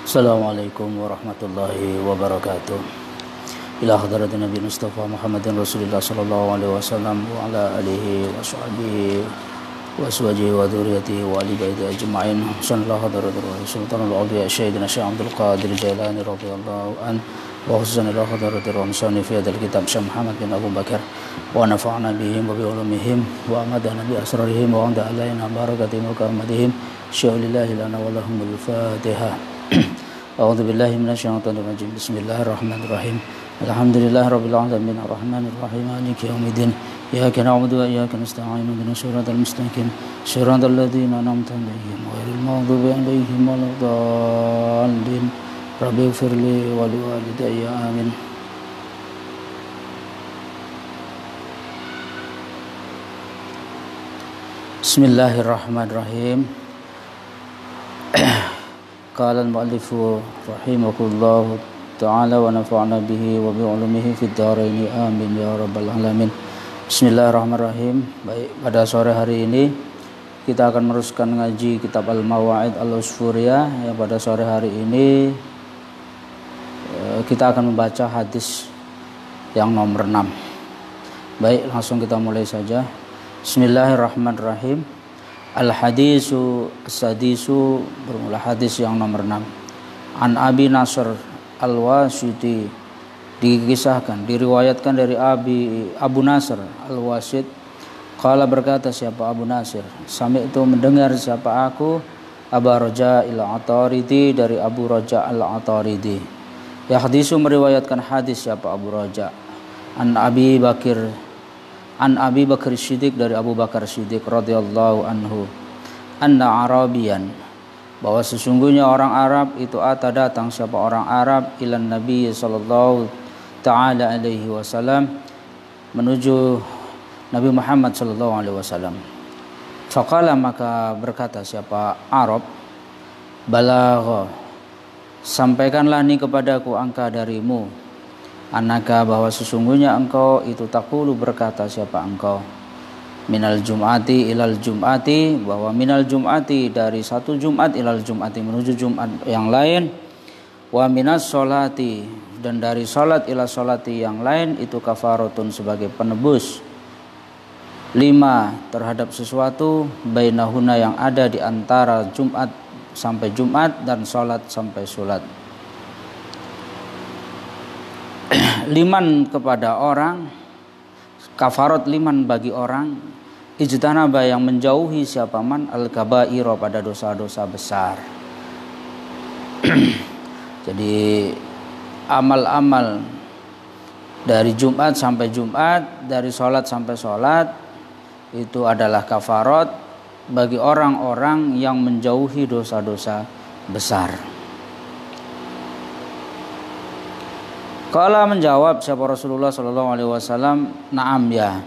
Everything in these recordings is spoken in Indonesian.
Assalamualaikum warahmatullahi wabarakatuh. Ila hadratin Nabi Mustafa Muhammadin Rasulullah sallallahu alaihi wasallam wa ala alihi wa sahbihi wa azwajihi wa dzurriyyatihi wa ali baiti ajma'in. Sallallahu hadratul sultanul awliya sayyidina Syekh Abdul Qadir Jailani radhiyallahu an wa khususan ila hadratil ramsani fi hadzal kitab Syekh Muhammad bin Abu Bakar wa nafa'na bihim wa bi ulumihim wa amadana bi asrarihim wa anda alaina barakatihim wa karmatihim. Syai'lillahi lana wa lahumul Fatihah. A'udzu billahi minasyaitonir rajim. Bismillahirrahmanirrahim. Alhamdulillahirabbil alamin arrahmanir rahim maliki yaumiddin. Iyyaka na'budu wa iyyaka nasta'in ihdinas siratal mustaqim siratal ladzina an'amta 'alaihim ghairil maghdubi 'alaihim waladdallin. Rabbighfirli wa liwalidayya amin. Bismillahirrahmanirrahim. Qala al-mu'allifu rahimahullahu ta'ala wa nafa'na bihi wa bi ulumihi fid dharain amin ya rabbal alamin. Bismillahirrahmanirrahim. Baik, pada sore hari ini kita akan meneruskan ngaji kitab Al-Mawa'id Al-Usfuriyah. Pada sore hari ini kita akan membaca hadis yang nomor 6. Baik, langsung kita mulai saja. Bismillahirrahmanirrahim. Al-hadisu as-sadisu, bermula hadis yang nomor 6. An Abi Nasr Al-Wasiti, dikisahkan, diriwayatkan dari Abu Nasr Al-Wasit. Qala, berkata siapa Abu Nasr, sami'tu, mendengar siapa aku, Abu Raja Al-Ataridi, dari Abu Raja Al-Ataridi. Yahdisu, meriwayatkan hadis siapa Abu Raja. An Abi Bakar Siddiq, dari Abu Bakar Siddiq radhiyallahu anhu, anna Arabian, bahwa sesungguhnya orang Arab itu datang siapa orang Arab ilan Nabi sallallahu taala alaihi wasallam, menuju Nabi Muhammad sallallahu alaihi wasallam. Faqala, maka berkata siapa Arab, balagha, sampaikanlah ni kepadaku angka darimu, anaka, bahwa sesungguhnya engkau itu taqulu, berkata siapa engkau, minal jum'ati ilal jum'ati, bahwa minal jum'ati, dari satu Jumat, ilal jum'ati, menuju Jumat yang lain, wa minas sholati, dan dari sholat ila sholati yang lain, itu kafaratun, sebagai penebus, lima, terhadap sesuatu, bainahuna, yang ada di antara Jumat sampai Jumat dan sholat sampai sholat. Liman, kepada orang, kafarat liman, bagi orang, ijtanaba, yang menjauhi siapa man, al-kabairo, pada dosa-dosa besar. Jadi amal-amal dari Jumat sampai Jumat, dari sholat sampai sholat, itu adalah kafarat bagi orang-orang yang menjauhi dosa-dosa besar. Qala, menjawab siapa Rasulullah sallallahu alaihi wasallam, na'am, ya.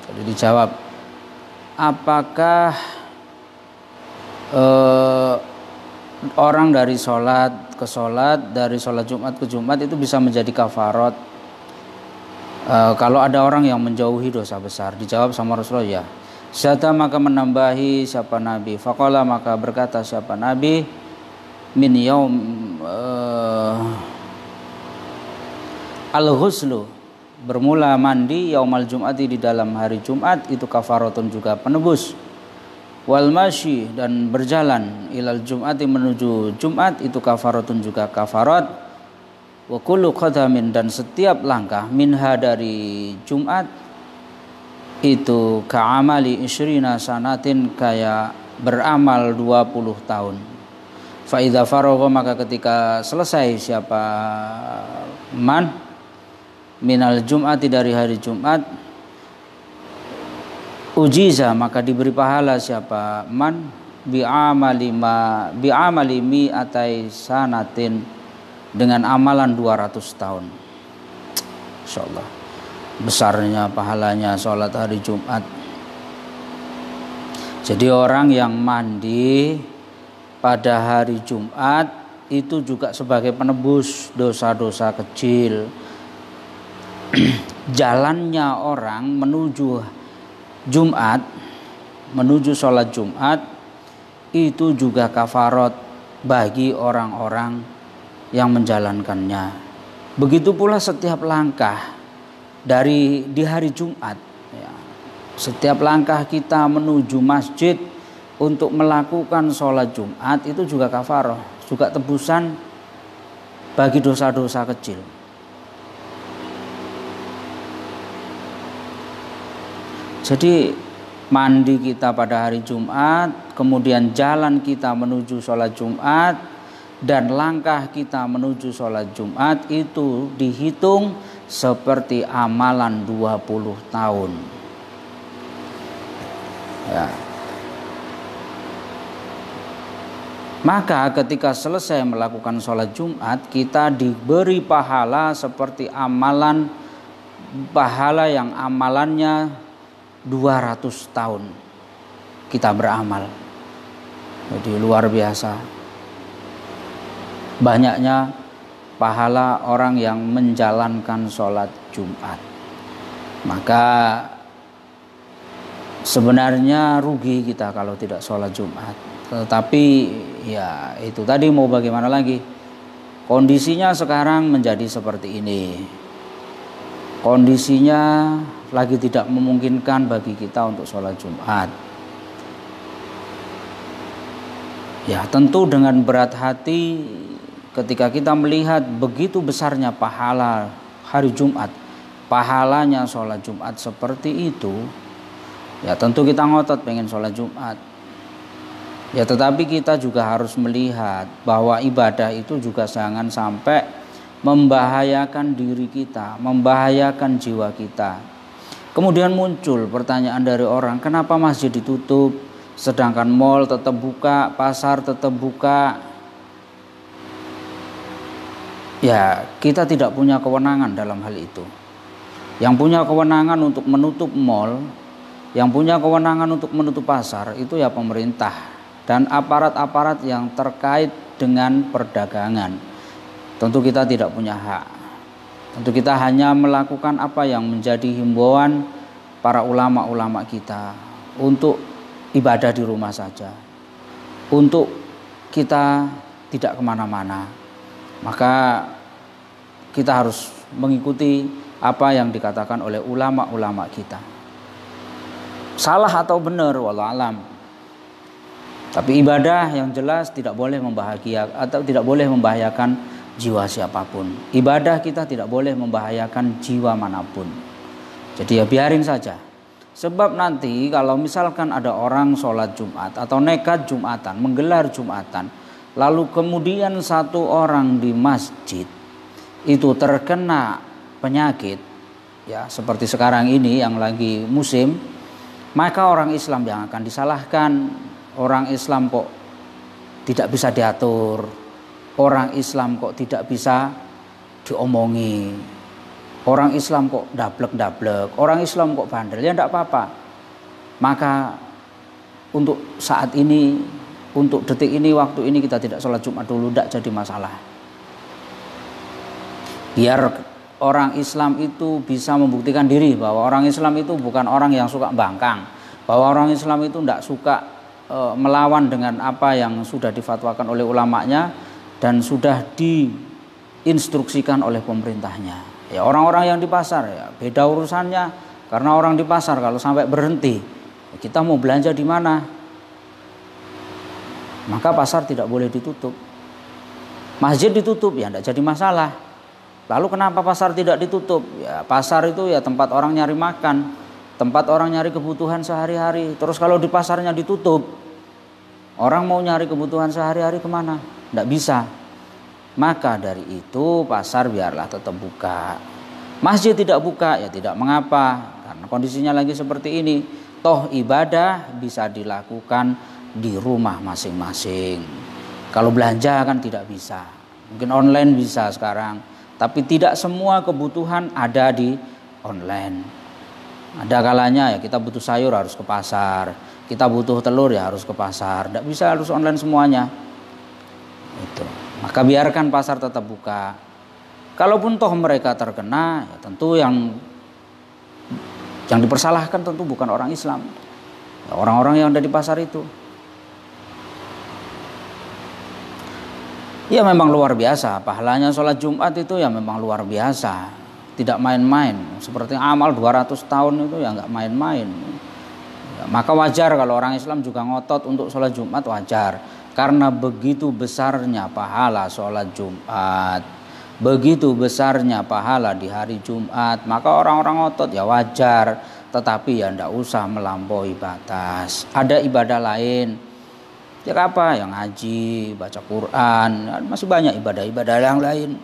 Jadi dijawab, apakah orang dari sholat ke sholat, dari sholat Jumat ke Jumat, itu bisa menjadi kafarat kalau ada orang yang menjauhi dosa besar? Dijawab sama Rasulullah, ya. Syata, maka menambahi siapa Nabi. Faqala, maka berkata siapa Nabi, min yaum al-ghuslu, bermula mandi, yaumal jum'ati, di dalam hari Jumat, itu kafaratun, juga penebus. Wal masyi, dan berjalan, ilal jum'ati, menuju Jumat, itu kafaratun, juga kafarat. Wa kullu qadamin, dan setiap langkah, minha, dari Jumat, itu ka'amali isyrina sanatin, kayak beramal 20 tahun. Fa idza faragha, maka ketika selesai siapa man, minal jum'ati, dari hari Jumat, ujiza, maka diberi pahala siapa man, bi'amali mi'atai sanatin, dengan amalan 200 tahun. Insyaallah besarnya pahalanya sholat hari Jumat. Jadi orang yang mandi pada hari Jumat itu juga sebagai penebus dosa-dosa kecil. Jalannya orang menuju Jumat, menuju sholat Jumat, itu juga kafarat bagi orang-orang yang menjalankannya. Begitu pula setiap langkah di hari Jumat, ya, setiap langkah kita menuju masjid untuk melakukan sholat Jumat itu juga kafaroh, juga tebusan bagi dosa-dosa kecil. Jadi mandi kita pada hari Jumat, kemudian jalan kita menuju sholat Jumat, dan langkah kita menuju sholat Jumat itu dihitung seperti amalan 20 tahun. Ya. Maka ketika selesai melakukan sholat Jumat, kita diberi pahala seperti pahala yang amalannya 200 tahun kita beramal. Jadi luar biasa banyaknya pahala orang yang menjalankan sholat Jumat. Maka sebenarnya rugi kita kalau tidak sholat Jumat. Tetapi ya itu tadi, mau bagaimana lagi, kondisinya sekarang menjadi seperti ini. Kondisinya lagi tidak memungkinkan bagi kita untuk sholat Jumat. Ya tentu dengan berat hati ketika kita melihat begitu besarnya pahala hari Jumat, pahalanya sholat Jumat seperti itu, ya tentu kita ngotot pengen sholat Jumat. Ya tetapi kita juga harus melihat bahwa ibadah itu juga jangan sampai membahayakan diri kita, membahayakan jiwa kita. Kemudian muncul pertanyaan dari orang, kenapa masjid ditutup sedangkan mal tetap buka, pasar tetap buka? Ya, kita tidak punya kewenangan dalam hal itu. Yang punya kewenangan untuk menutup mal, yang punya kewenangan untuk menutup pasar itu ya pemerintah dan aparat-aparat yang terkait dengan perdagangan. Tentu kita tidak punya hak. Tentu kita hanya melakukan apa yang menjadi himbauan para ulama-ulama kita untuk ibadah di rumah saja, untuk kita tidak kemana-mana. Maka kita harus mengikuti apa yang dikatakan oleh ulama-ulama kita. Salah atau benar wallahu alam. Tapi ibadah yang jelas tidak boleh membahayakan jiwa siapapun. Ibadah kita tidak boleh membahayakan jiwa manapun. Jadi ya biarin saja. Sebab nanti kalau misalkan ada orang sholat Jumat atau nekat Jumatan, menggelar Jumatan, lalu kemudian satu orang di masjid itu terkena penyakit, ya seperti sekarang ini yang lagi musim, maka orang Islam yang akan disalahkan. Orang Islam kok tidak bisa diatur, orang Islam kok tidak bisa diomongi, orang Islam kok dablek-dablek, orang Islam kok bandel, ya tidak apa-apa. Maka untuk saat ini, untuk detik ini, waktu ini kita tidak sholat Jumat dulu, tidak jadi masalah. Biar orang Islam itu bisa membuktikan diri bahwa orang Islam itu bukan orang yang suka bangkang, bahwa orang Islam itu tidak suka melawan dengan apa yang sudah difatwakan oleh ulamanya dan sudah diinstruksikan oleh pemerintahnya. Ya orang-orang yang di pasar ya beda urusannya, karena orang di pasar kalau sampai berhenti, ya kita mau belanja di mana? Maka pasar tidak boleh ditutup. Masjid ditutup ya tidak jadi masalah. Lalu kenapa pasar tidak ditutup? Ya pasar itu ya tempat orang nyari makan, tempat orang nyari kebutuhan sehari-hari. Terus kalau di pasarnya ditutup, orang mau nyari kebutuhan sehari-hari kemana? Tidak bisa. Maka dari itu pasar biarlah tetap buka. Masjid tidak buka ya tidak mengapa, karena kondisinya lagi seperti ini. Toh ibadah bisa dilakukan di rumah masing-masing. Kalau belanja kan tidak bisa. Mungkin online bisa sekarang, tapi tidak semua kebutuhan ada di online. Ada kalanya ya kita butuh sayur harus ke pasar, kita butuh telur ya harus ke pasar. Tidak bisa harus online semuanya. Itu. Maka biarkan pasar tetap buka. Kalaupun toh mereka terkena, ya tentu yang dipersalahkan tentu bukan orang Islam, ya orang-orang yang ada di pasar itu. Ya memang luar biasa, pahalanya sholat Jumat itu ya memang luar biasa, tidak main-main. Seperti amal 200 tahun itu ya nggak main-main. Ya, maka wajar kalau orang Islam juga ngotot untuk sholat Jumat, wajar. Karena begitu besarnya pahala sholat Jumat, begitu besarnya pahala di hari Jumat, maka orang-orang ngotot ya wajar. Tetapi ya ndak usah melampaui batas. Ada ibadah lain, ya apa? Yang ngaji, baca Quran, masih banyak ibadah-ibadah yang lain.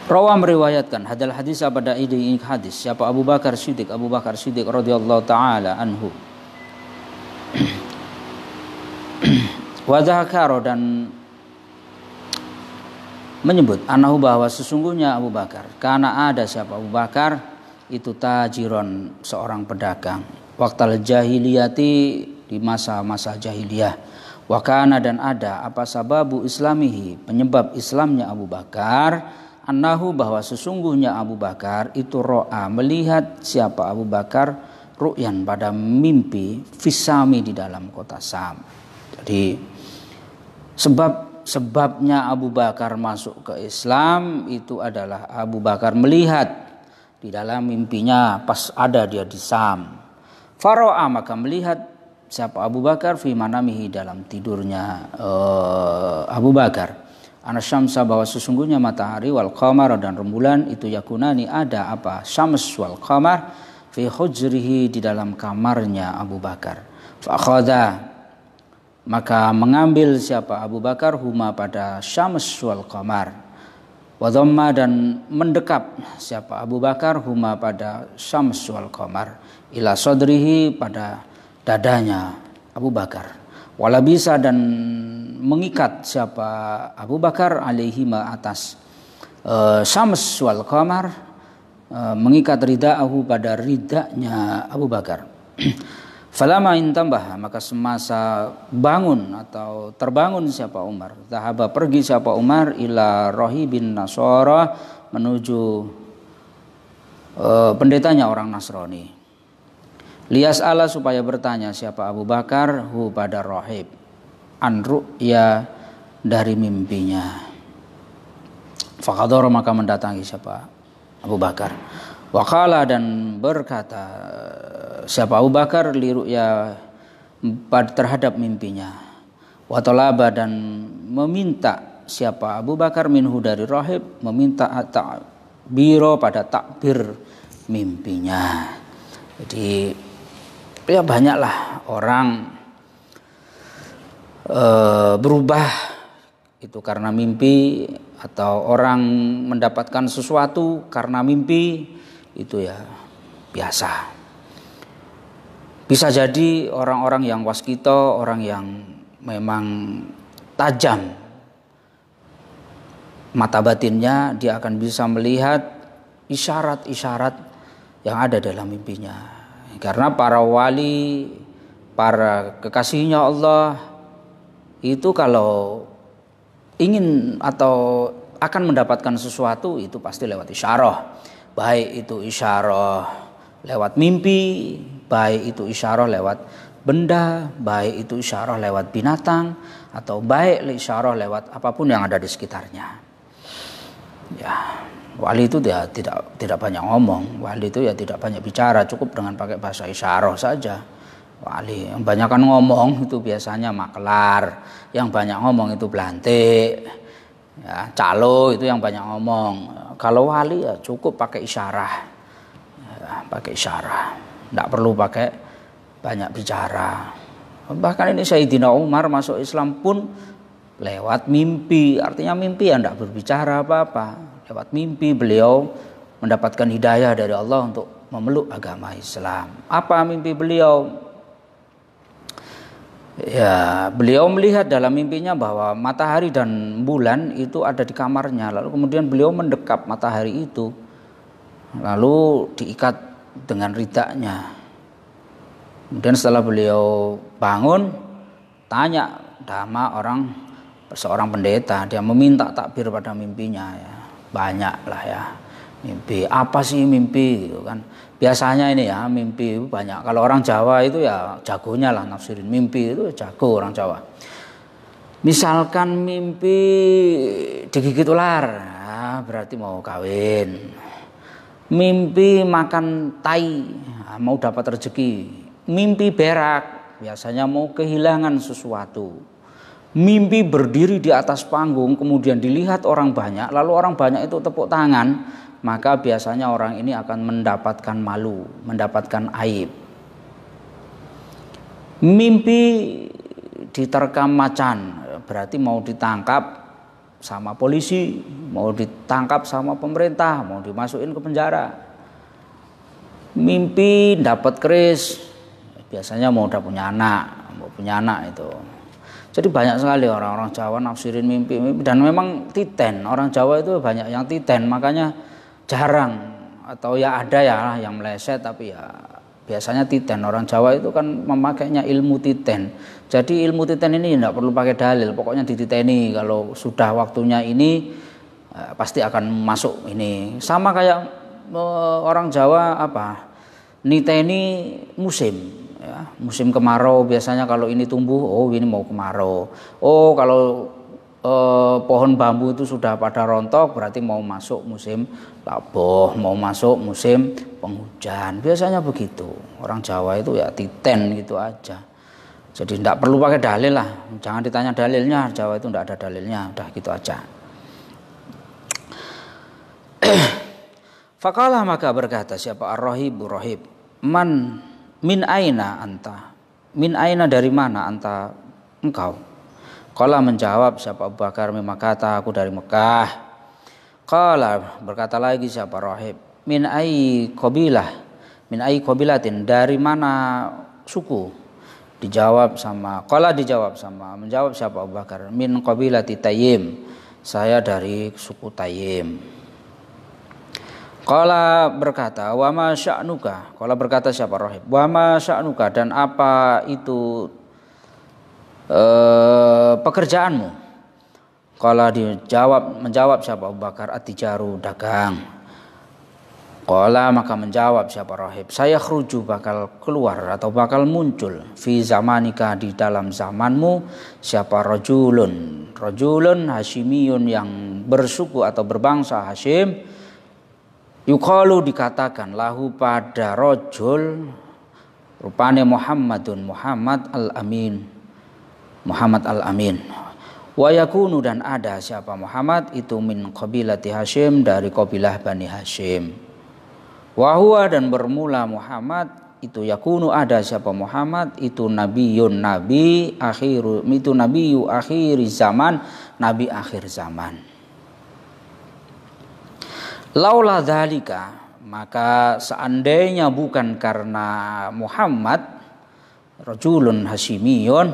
Rawa meriwayatkan hadal hadis pada ini hadis siapa Abu Bakar Siddiq radhiyallahu taala anhu. Wa dzakara dan menyebut anahu bahwa sesungguhnya Abu Bakar karena ada siapa Abu Bakar itu tajiron seorang pedagang waqtal jahiliyati di masa-masa jahiliyah. Wa kana dan ada apa sababu islamihi penyebab Islamnya Abu Bakar annahu bahwa sesungguhnya Abu Bakar itu ro'a melihat siapa Abu Bakar ru'yan pada mimpi fisami di dalam kota Sam. Jadi sebabnya Abu Bakar masuk ke Islam itu adalah Abu Bakar melihat di dalam mimpinya pas ada dia di Sam. Faro'a maka melihat siapa Abu Bakar fi manamihi dalam tidurnya Abu Bakar anasyamsa bahwa sesungguhnya matahari wal qamar dan rembulan itu yakunani ada apa syams wal qamar fi hujrihi di dalam kamarnya Abu Bakar. Fa akhadha maka mengambil siapa Abu Bakar huma pada syams wal qamar wa dhamma dan mendekap siapa Abu Bakar huma pada syams wal qamar ila sadrihi pada dadanya Abu Bakar. Wala bisa dan mengikat siapa Abu Bakar alaihima atas syams wal qamar mengikat ridaahu pada ridanya Abu Bakar. Falama intambah maka semasa bangun atau terbangun siapa Umar zahaba pergi siapa Umar ila rahibin Nasara menuju pendetanya orang Nasrani. Lias Allah supaya bertanya siapa Abu Bakar hu pada rahib an ru'ya dari mimpinya. Faqadara maka mendatangi siapa Abu Bakar. Waqala dan berkata siapa Abu Bakar li ru'ya terhadap mimpinya. Wa talaba dan meminta siapa Abu Bakar minhu dari rahib meminta takbiro pada takbir mimpinya. Jadi ya banyaklah orang berubah itu karena mimpi atau orang mendapatkan sesuatu karena mimpi itu ya biasa. Bisa jadi orang-orang yang waskito, orang yang memang tajam mata batinnya, dia akan bisa melihat isyarat-isyarat yang ada dalam mimpinya. Karena para wali, para kekasihnya Allah itu kalau ingin atau akan mendapatkan sesuatu itu pasti lewat isyarah. Baik itu isyarah lewat mimpi, baik itu isyarah lewat benda, baik itu isyarah lewat binatang, atau baik isyarah lewat apapun yang ada di sekitarnya. Ya, wali itu dia tidak banyak ngomong, wali itu ya tidak banyak bicara, cukup dengan pakai bahasa isyarah saja. Wali yang banyak kan ngomong itu biasanya maklar, yang banyak ngomong itu belantik, ya, calo itu yang banyak ngomong. Kalau wali ya cukup pakai isyarah, ya, pakai isyarah, tidak perlu pakai banyak bicara. Bahkan ini Sayyidina Umar masuk Islam pun lewat mimpi, artinya mimpi ya tidak berbicara apa-apa. Lewat mimpi beliau mendapatkan hidayah dari Allah untuk memeluk agama Islam. Apa mimpi beliau? Ya, beliau melihat dalam mimpinya bahwa matahari dan bulan itu ada di kamarnya. Lalu kemudian beliau mendekap matahari itu, lalu diikat dengan ridanya. Kemudian setelah beliau bangun, tanya sama seorang pendeta, dia meminta takbir pada mimpinya. Ya, banyak lah ya mimpi. Apa sih mimpi gitu kan? Biasanya ini ya mimpi banyak. Kalau orang Jawa itu ya jagonya lah nafsirin mimpi itu jago orang Jawa. Misalkan mimpi digigit ular, nah, berarti mau kawin. Mimpi makan tai, nah, mau dapat rezeki. Mimpi berak, biasanya mau kehilangan sesuatu. Mimpi berdiri di atas panggung, kemudian dilihat orang banyak, lalu orang banyak itu tepuk tangan, maka biasanya orang ini akan mendapatkan malu, mendapatkan aib. Mimpi diterkam macan, berarti mau ditangkap sama polisi, mau ditangkap sama pemerintah, mau dimasukin ke penjara. Mimpi dapat keris, biasanya mau udah punya anak itu. Jadi banyak sekali orang-orang Jawa nafsirin mimpi, dan memang titen, orang Jawa itu banyak yang titen, makanya jarang atau ya ada ya yang meleset, tapi ya biasanya titen. Orang Jawa itu kan memakainya ilmu titen. Jadi ilmu titen ini tidak perlu pakai dalil, pokoknya dititeni kalau sudah waktunya ini pasti akan masuk ini. Sama kayak orang Jawa niteni musim. Ya, musim kemarau biasanya kalau ini tumbuh, oh ini mau kemarau. Oh kalau pohon bambu itu sudah pada rontok, berarti mau masuk musim labuh, mau masuk musim penghujan. Biasanya begitu. Orang Jawa itu ya titen gitu aja. Jadi tidak perlu pakai dalil lah. Jangan ditanya dalilnya, Jawa itu tidak ada dalilnya, udah gitu aja. Faqala, maka berkata siapa ar-rahibu rahib, man min aina anta, min aina dari mana anta engkau. Qala, menjawab siapa Abu Bakar, memang kata aku dari Mekah. Qala, berkata lagi siapa rahib, min ai qabilah, min ai qabilatin, dari mana suku. Menjawab siapa Abu Bakar, min qabilati Tayyim, saya dari suku Tayyim. Qala, berkata, wa ma sya'nuka, qala berkata siapa rahib, wa ma sya'nuka, dan apa itu pekerjaanmu. Qala, menjawab siapa Abu Bakar, at-tijaru, dagang. Qala, maka menjawab siapa rahib, saya khruju, bakal keluar atau bakal muncul, fi zamanika, di dalam zamanmu, siapa rajulun Hashimiyun, yang bersuku atau berbangsa Hashim, yuqalu, dikatakan, lahu pada rajul, rupane Muhammad al-Amin. Wa yakunu, dan ada siapa Muhammad itu min qabilati Hashim, dari qabilah Bani Hashim. Wa huwa, dan bermula Muhammad itu, yakunu, ada siapa Muhammad itu nabiyyu akhir zaman, nabi akhir zaman. Laula dzalika, maka seandainya bukan karena Muhammad rajulun Hashimiyun,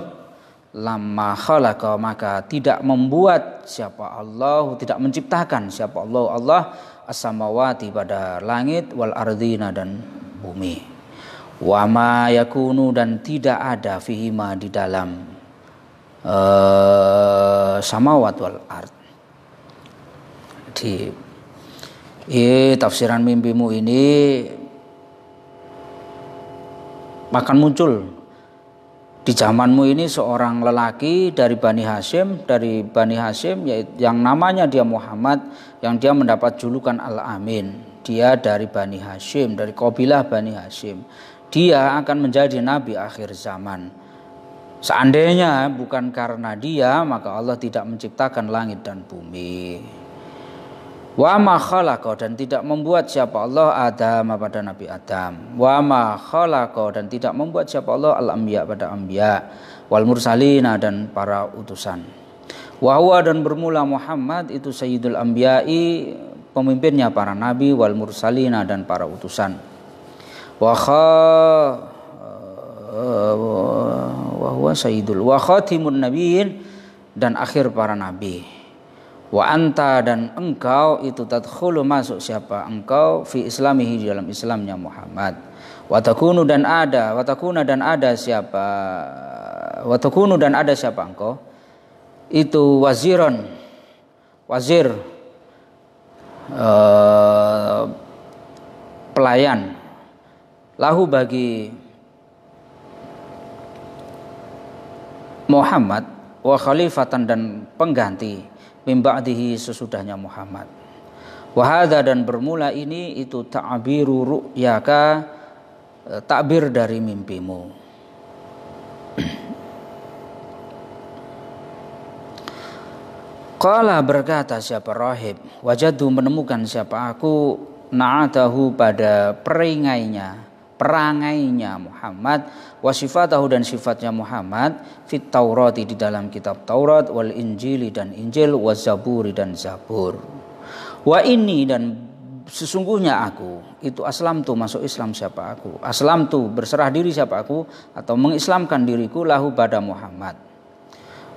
lamma khalaqa, maka tidak membuat siapa Allah, tidak menciptakan siapa Allah as-samawati, pada langit, wal ardina, dan bumi. Wa ma yakunu, dan tidak ada fihima, di dalam samawat wal ard. Di tafsiran mimpimu ini akan muncul di zamanmu ini seorang lelaki dari Bani Hashim, yang namanya dia Muhammad, yang dia mendapat julukan Al-Amin. Dia dari Bani Hashim, dari kabilah Bani Hashim. Dia akan menjadi nabi akhir zaman. Seandainya bukan karena dia, maka Allah tidak menciptakan langit dan bumi. Wa ma khalaqa, dan tidak membuat siapa Allah Adam, pada Nabi Adam. Wa ma khalaqa, dan tidak membuat siapa Allah al-anbiya, pada anbiya, wal mursalina, dan para utusan. Wa huwa, dan bermula Muhammad itu sayyidul anbiya'i, pemimpinnya para nabi, wal mursalina, dan para utusan. Wa huwa sayyidul wa khatimun nabiyyin, dan akhir para nabi. Wa anta, dan engkau itu tadkhulu, masuk siapa engkau, fi islamihi, di dalam Islamnya Muhammad. Wa takunu, dan ada siapa engkau itu wazir, pelayan, lahu, bagi Muhammad, wa khalifatan dan pengganti min ba'dihi sesudahnya Muhammad. Wa hadza dan bermula ini itu ta'biru ru'yaka, takbir dari mimpimu. Qala berkata siapa rahib, wajadu menemukan siapa aku na'atahu pada perangainya Muhammad, wa sifatahu dan sifatnya Muhammad fit Taurati di dalam kitab Taurat, wal Injili dan Injil, wa Zaburi dan Zabur. Wa ini dan sesungguhnya aku itu aslamtu masuk Islam siapa aku, aslamtu berserah diri siapa aku atau mengislamkan diriku lahu pada Muhammad.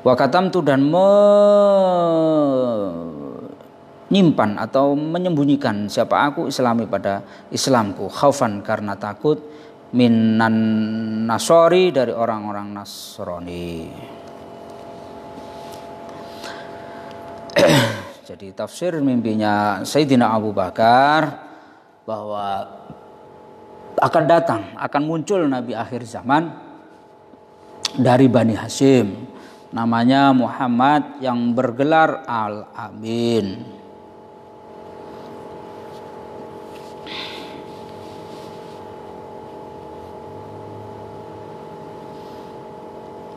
Wa katamtu dan menyimpan atau menyembunyikan siapa aku islami pada Islamku, khaufan karena takut minan nasori dari orang-orang Nasrani. Jadi tafsir mimpinya Sayyidina Abu Bakar bahwa akan muncul Nabi akhir zaman dari Bani Hashim, namanya Muhammad yang bergelar Al-Amin.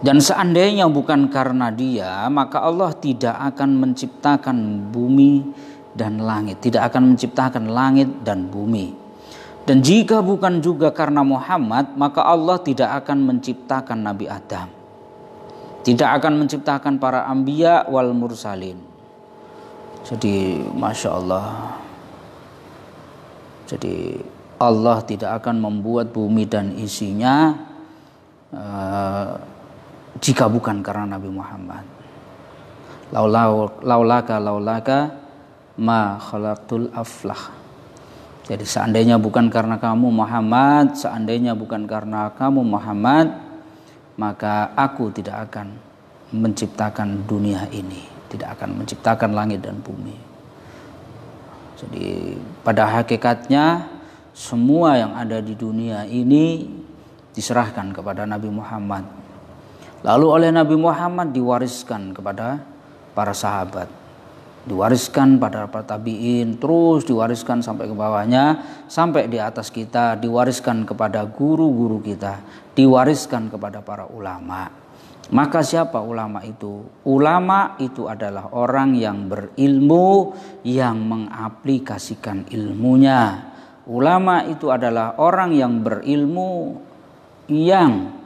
Dan seandainya bukan karena dia, maka Allah tidak akan menciptakan bumi dan langit, tidak akan menciptakan langit dan bumi. Dan jika bukan juga karena Muhammad, maka Allah tidak akan menciptakan Nabi Adam, tidak akan menciptakan para anbiya wal mursalin. Jadi Masya Allah, jadi Allah tidak akan membuat bumi dan isinya jika bukan karena Nabi Muhammad. Laulaka ma khalaqtul aflah. Jadi seandainya bukan karena kamu Muhammad, seandainya bukan karena kamu Muhammad, maka aku tidak akan menciptakan dunia ini, tidak akan menciptakan langit dan bumi. Jadi pada hakikatnya semua yang ada di dunia ini diserahkan kepada Nabi Muhammad. Lalu oleh Nabi Muhammad diwariskan kepada para sahabat, diwariskan pada para tabi'in, terus diwariskan sampai ke bawahnya, sampai di atas kita, diwariskan kepada guru-guru kita, diwariskan kepada para ulama. Maka siapa ulama itu? Ulama itu adalah orang yang berilmu, yang mengaplikasikan ilmunya. Ulama itu adalah orang yang berilmu, yang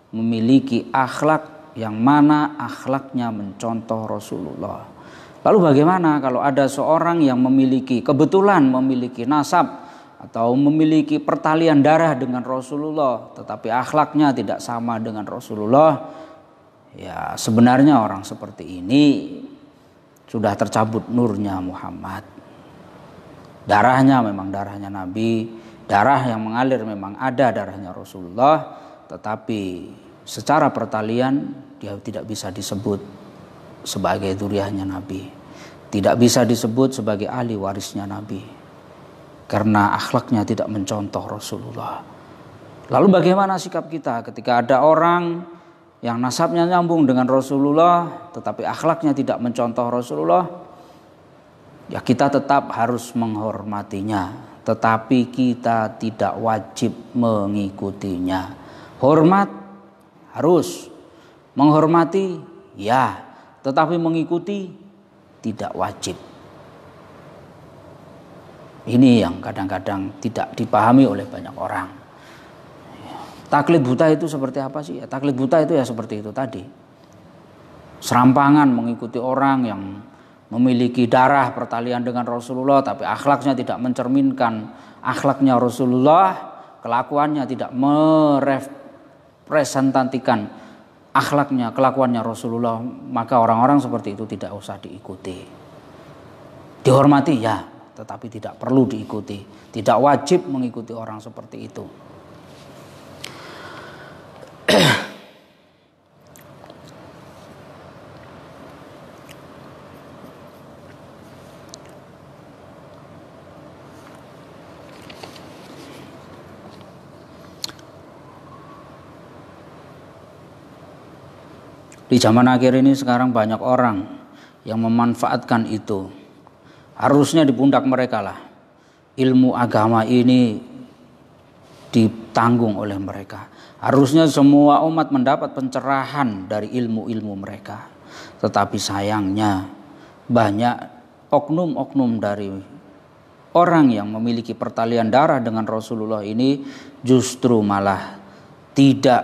memiliki akhlak yang mana akhlaknya mencontoh Rasulullah. Lalu bagaimana kalau ada seorang yang kebetulan memiliki nasab atau memiliki pertalian darah dengan Rasulullah, tetapi akhlaknya tidak sama dengan Rasulullah? Ya sebenarnya orang seperti ini sudah tercabut nurnya Muhammad. Darahnya memang darahnya Nabi, darah yang mengalir memang ada darahnya Rasulullah, tetapi secara pertalian dia tidak bisa disebut sebagai dzurriyyahnya Nabi, tidak bisa disebut sebagai ahli warisnya Nabi, karena akhlaknya tidak mencontoh Rasulullah. Lalu bagaimana sikap kita ketika ada orang yang nasabnya nyambung dengan Rasulullah tetapi akhlaknya tidak mencontoh Rasulullah? Ya kita tetap harus menghormatinya, tetapi kita tidak wajib mengikutinya. Hormat harus, menghormati ya, tetapi mengikuti tidak wajib. Ini yang kadang-kadang tidak dipahami oleh banyak orang. Taklid buta itu seperti apa sih? Taklid buta itu ya seperti itu tadi. Serampangan mengikuti orang yang memiliki darah pertalian dengan Rasulullah, tapi akhlaknya tidak mencerminkan akhlaknya Rasulullah, kelakuannya tidak merepresentasikan akhlaknya, kelakuannya Rasulullah, maka orang-orang seperti itu tidak usah diikuti. Dihormati ya, tetapi tidak perlu diikuti, tidak wajib mengikuti orang seperti itu. Di zaman akhir ini sekarang banyak orang yang memanfaatkan itu. Harusnya di pundak mereka lah ilmu agama ini ditanggung oleh mereka. Harusnya semua umat mendapat pencerahan dari ilmu-ilmu mereka. Tetapi sayangnya banyak oknum-oknum dari orang yang memiliki pertalian darah dengan Rasulullah ini justru malah tidak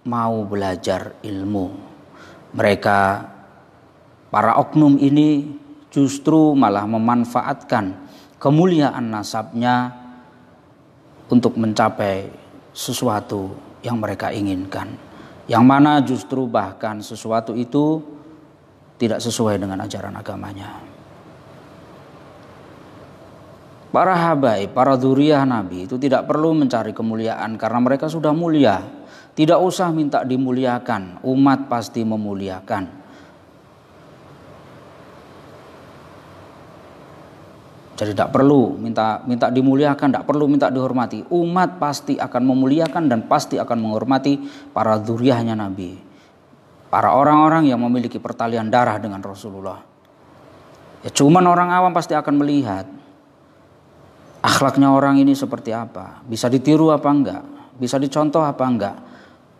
mau belajar ilmu. Mereka, para oknum ini justru malah memanfaatkan kemuliaan nasabnya untuk mencapai sesuatu yang mereka inginkan. Yang mana justru bahkan sesuatu itu tidak sesuai dengan ajaran agamanya. Para habaib, para dzurriyyah Nabi itu tidak perlu mencari kemuliaan karena mereka sudah mulia. Tidak usah minta dimuliakan, umat pasti memuliakan. Jadi tidak perlu minta dimuliakan, tidak perlu minta dihormati. Umat pasti akan memuliakan dan pasti akan menghormati para dzurriyyahnya Nabi. Para orang-orang yang memiliki pertalian darah dengan Rasulullah. Ya cuman orang awam pasti akan melihat akhlaknya orang ini seperti apa, bisa ditiru apa enggak, bisa dicontoh apa enggak.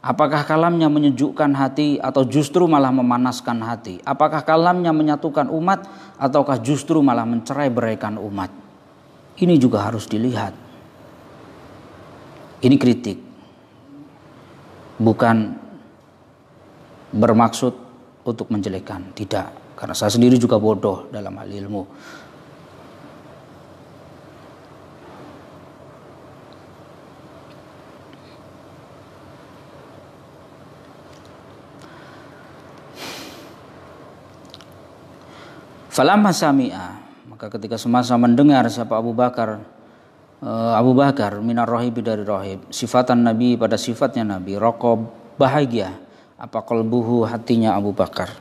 Apakah kalamnya menyejukkan hati atau justru malah memanaskan hati? Apakah kalamnya menyatukan umat ataukah justru malah mencerai-beraikan umat? Ini juga harus dilihat. Ini kritik. Bukan bermaksud untuk menjelekkan, tidak. Karena saya sendiri juga bodoh dalam hal ilmu. Falamma sami'a, maka ketika semasa mendengar siapa Abu Bakar minar rohibi dari rohib, sifatan Nabi pada sifatnya Nabi, raqab bahagia apa qalbuhu hatinya Abu Bakar,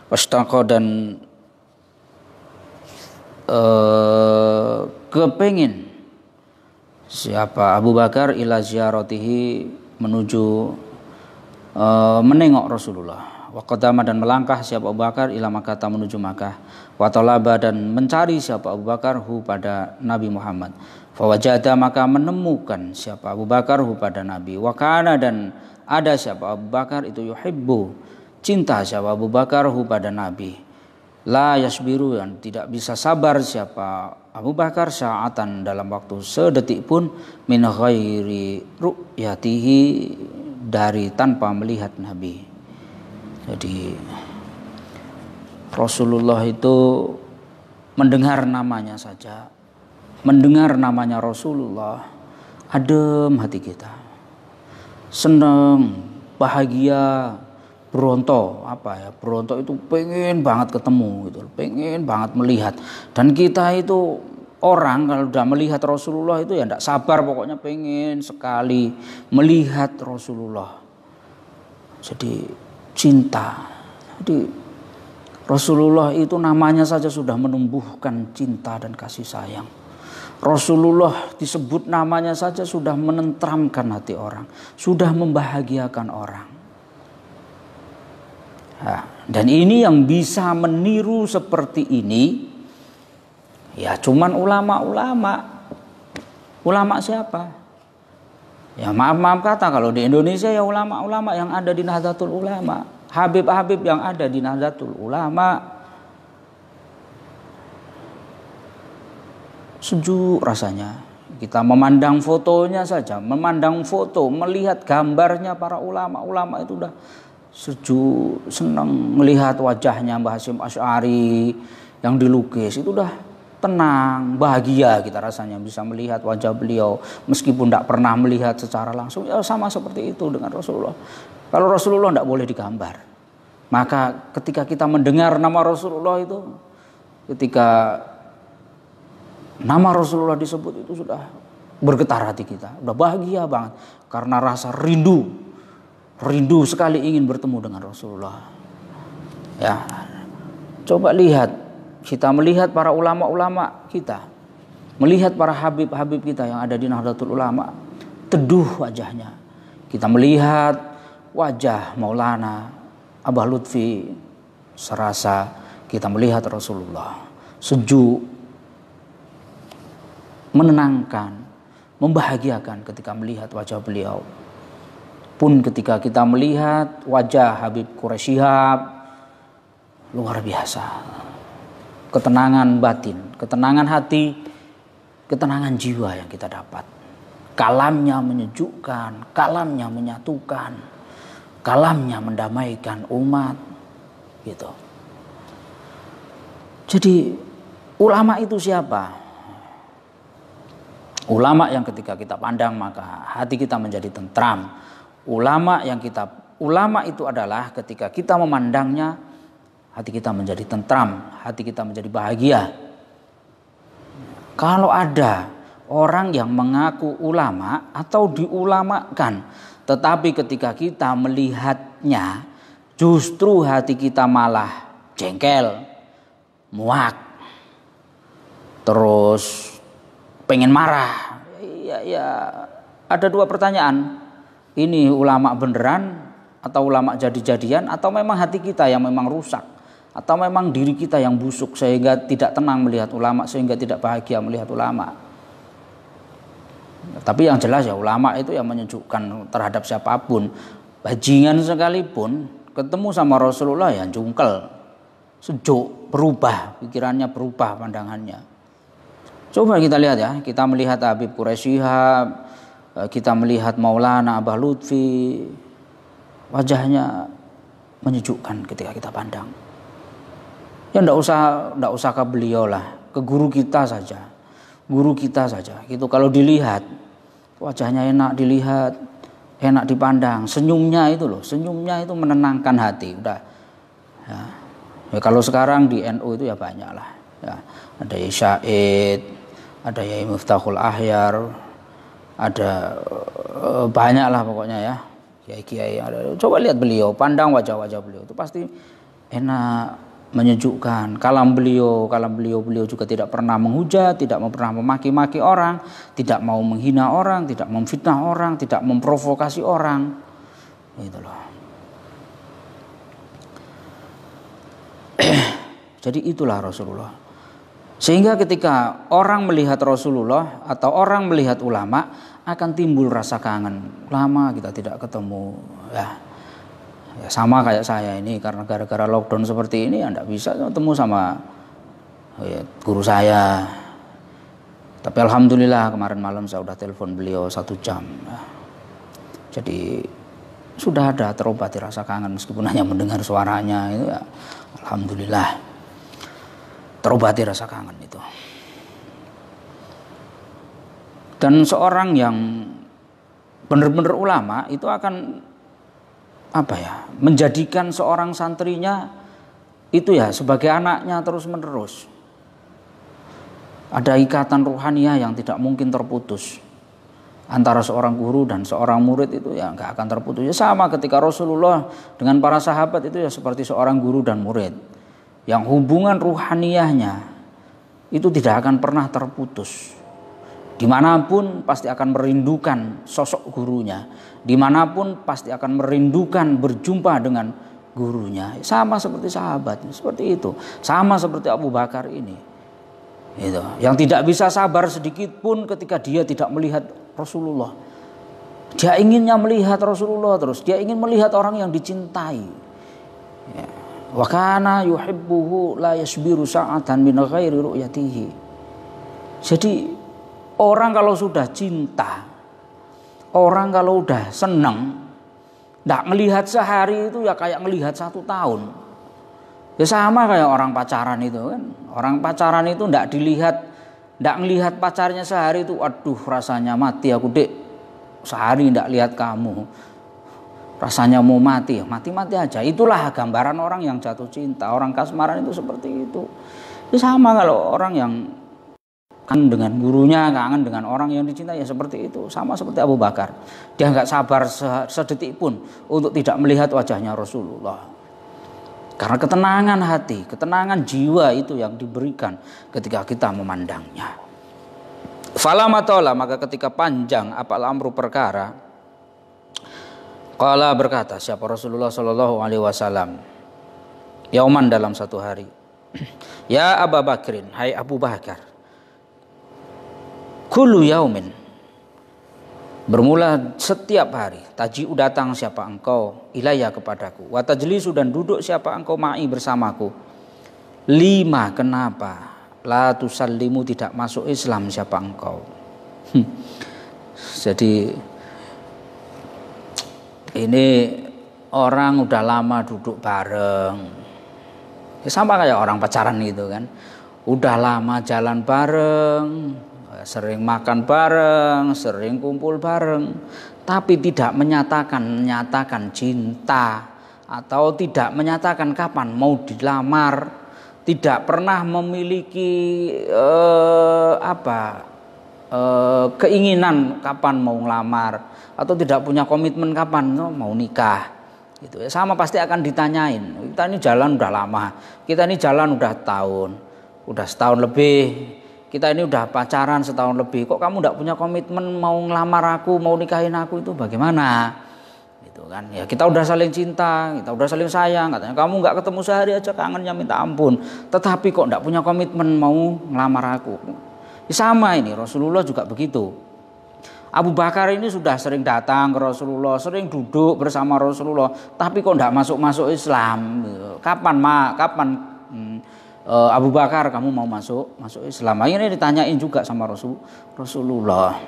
wastaqa dan kepengin siapa Abu Bakar ila ziyaratihi menuju menengok Rasulullah. Wa qadama dan melangkah siapa Abu Bakar ila Makkah menuju Makkah. Wa talaba dan mencari siapa Abu Bakar hu pada Nabi Muhammad. Fa wajada maka menemukan siapa Abu Bakar hu pada Nabi. Wa kana dan ada siapa Abu Bakar itu yuhibbu cinta siapa Abu Bakar hu pada Nabi. La yasbiru yang tidak bisa sabar siapa Abu Bakar sa'atan dalam waktu sedetik pun min ghairi ru'yatihi dari tanpa melihat Nabi. Jadi Rasulullah itu mendengar namanya saja, mendengar namanya Rasulullah, adem hati kita, senang, bahagia, beronto beronto itu pengen banget ketemu gitu, pengen banget melihat. Dan kita itu orang kalau udah melihat Rasulullah itu ya tidak sabar, pokoknya pengen sekali melihat Rasulullah. Jadi cinta. Jadi Rasulullah itu namanya saja sudah menumbuhkan cinta dan kasih sayang. Rasulullah disebut namanya saja sudah menenteramkan hati orang, sudah membahagiakan orang. Nah, dan ini yang bisa meniru seperti ini ya cuman ulama-ulama. Ulama siapa? Ya maaf kata kalau di Indonesia ya ulama-ulama yang ada di Nahdlatul Ulama, habib-habib yang ada di Nahdlatul Ulama. Sejuk rasanya kita memandang fotonya saja, memandang foto, melihat gambarnya para ulama-ulama itu udah sejuk, senang melihat wajahnya Mbah Hasyim Asy'ari yang dilukis itu udah tenang, bahagia kita rasanya bisa melihat wajah beliau meskipun tidak pernah melihat secara langsung. Ya sama seperti itu dengan Rasulullah. Kalau Rasulullah tidak boleh digambar, maka ketika kita mendengar nama Rasulullah itu, ketika nama Rasulullah disebut itu sudah bergetar hati kita, sudah bahagia banget karena rasa rindu sekali ingin bertemu dengan Rasulullah. Ya, coba lihat. Kita melihat para ulama-ulama kita, melihat para habib-habib kita yang ada di Nahdlatul Ulama, teduh wajahnya. Kita melihat wajah Maulana Abah Lutfi serasa kita melihat Rasulullah sejuk, menenangkan, membahagiakan ketika melihat wajah beliau. Pun ketika kita melihat wajah Habib Quraisy Shihab, luar biasa. Ketenangan batin, ketenangan hati, ketenangan jiwa yang kita dapat. Kalamnya menyejukkan, kalamnya menyatukan, kalamnya mendamaikan umat, gitu. Jadi ulama itu siapa? Ulama yang ketika kita pandang maka hati kita menjadi tentram. Ulama itu adalah ketika kita memandangnya hati kita menjadi tentram, hati kita menjadi bahagia. Kalau ada orang yang mengaku ulama atau diulamakan, tetapi ketika kita melihatnya justru hati kita malah jengkel, muak, terus pengen marah. Ya, ada dua pertanyaan. Ini ulama beneran atau ulama jadi-jadian, atau memang hati kita yang memang rusak, atau memang diri kita yang busuk sehingga tidak tenang melihat ulama, sehingga tidak bahagia melihat ulama. Tapi yang jelas ya ulama itu yang menyejukkan terhadap siapapun. Bajingan sekalipun ketemu sama Rasulullah ya jungkel, sejuk, berubah pikirannya, berubah pandangannya. Coba kita lihat ya, kita melihat Habib Quraisy Shihab, kita melihat Maulana Abah Lutfi, wajahnya menyejukkan ketika kita pandang. Ya enggak usah ke beliau lah, ke guru kita saja. Guru kita saja gitu, kalau dilihat wajahnya enak dilihat, enak dipandang, senyumnya itu itu menenangkan hati. Udah ya, kalau sekarang di NU itu ya banyak lah ya, ada Yai Syahid, ada Yai Miftahul Ahyar, ada banyak lah pokoknya ya, kiai-kiai. Coba lihat beliau, pandang wajah-wajah beliau itu pasti enak, menyejukkan. Kalam beliau juga tidak pernah menghujat, tidak pernah memaki-maki orang, tidak mau menghina orang, tidak memfitnah orang, tidak memprovokasi orang. Gitu loh. Jadi itulah Rasulullah. Sehingga ketika orang melihat Rasulullah atau orang melihat ulama akan timbul rasa kangen. Lama kita tidak ketemu ya. Ya, sama kayak saya ini, karena gara-gara lockdown seperti ini anda bisa ketemu sama guru saya. Tapi alhamdulillah kemarin malam saya sudah telepon beliau 1 jam. Jadi sudah ada terobati rasa kangen, meskipun hanya mendengar suaranya itu ya, alhamdulillah terobati rasa kangen itu. Dan seorang yang benar-benar ulama itu akan menjadikan seorang santrinya itu ya sebagai anaknya terus-menerus. Ada ikatan ruhaniah yang tidak mungkin terputus antara seorang guru dan seorang murid, itu ya nggak akan terputus. Ya sama ketika Rasulullah dengan para sahabat itu ya seperti seorang guru dan murid yang hubungan ruhaniahnya itu tidak akan pernah terputus. Dimanapun pasti akan merindukan sosok gurunya, dimanapun pasti akan merindukan berjumpa dengan gurunya. Sama seperti sahabat, seperti itu. Sama seperti Abu Bakar ini, itu yang tidak bisa sabar sedikit pun ketika dia tidak melihat Rasulullah. Dia inginnya melihat Rasulullah terus, dia ingin melihat orang yang dicintai. Wa kana yuhibbuhu la yasbiru sa'atan min ghairi ru'yatihi. Jadi orang kalau sudah cinta, orang kalau udah senang, tidak melihat sehari itu ya kayak melihat 1 tahun. Ya sama kayak orang pacaran itu kan. Orang pacaran itu tidak melihat pacarnya sehari itu, aduh rasanya mati aku dek, sehari tidak lihat kamu, rasanya mau mati, mati aja. Itulah gambaran orang yang jatuh cinta, orang kasmaran itu seperti itu. Ya sama kalau orang yang kangen dengan gurunya, kangen dengan orang yang dicintai, ya seperti itu. Sama seperti Abu Bakar, dia nggak sabar sedetik pun untuk tidak melihat wajahnya Rasulullah, karena ketenangan hati, ketenangan jiwa itu yang diberikan ketika kita memandangnya. Falamatola, maka ketika panjang apal amru perkara, Qala berkata siapa Rasulullah sallallahu alaihi wasallam, yauman dalam satu hari, ya Abu Bakrin, hai Abu Bakar, kullu yaumin, bermula setiap hari, taji'u datang siapa engkau, ilayya kepadaku, wa tajlisu dan duduk siapa engkau ma'i bersamaku. 5 kenapa la tusallimu tidak masuk Islam siapa engkau. Jadi ini orang udah lama duduk bareng, ya sama kayak orang pacaran gitu kan, udah lama jalan bareng, sering makan bareng, sering kumpul bareng, tapi tidak menyatakan cinta atau tidak menyatakan kapan mau dilamar, tidak pernah memiliki keinginan kapan mau ngelamar, atau tidak punya komitmen kapan mau nikah gitu ya, sama pasti akan ditanyain. Kita ini jalan udah lama, kita ini jalan udah setahun lebih, kita ini udah pacaran setahun lebih, kok kamu tidak punya komitmen mau ngelamar aku, mau nikahin aku, itu bagaimana gitu kan ya. Kita udah saling cinta, kita udah saling sayang, katanya kamu nggak ketemu sehari aja kangennya minta ampun, tetapi kok tidak punya komitmen mau ngelamar aku. Sama ini Rasulullah juga begitu. Abu Bakar ini sudah sering datang ke Rasulullah, sering duduk bersama Rasulullah, tapi kok tidak masuk Islam. Kapan Abu Bakar kamu mau masuk Islam? Akhirnya ditanyain juga sama Rasulullah.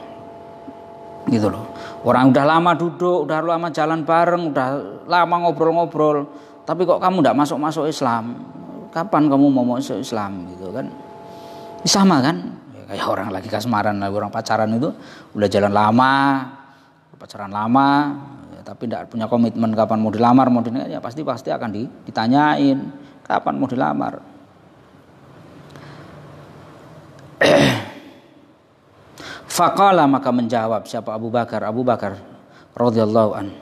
Gitu loh. Orang udah lama duduk, udah lama jalan bareng, udah lama ngobrol-ngobrol, tapi kok kamu tidak masuk Islam? Kapan kamu mau masuk Islam gitu kan? Sama kan? Kayak orang lagi kasmaran, orang pacaran itu udah jalan lama, pacaran lama, ya, tapi tidak punya komitmen kapan mau dilamar, mau dinikah, ya pasti akan ditanyain kapan mau dilamar. Faqala, maka menjawab siapa Abu Bakar radhiyallahu an,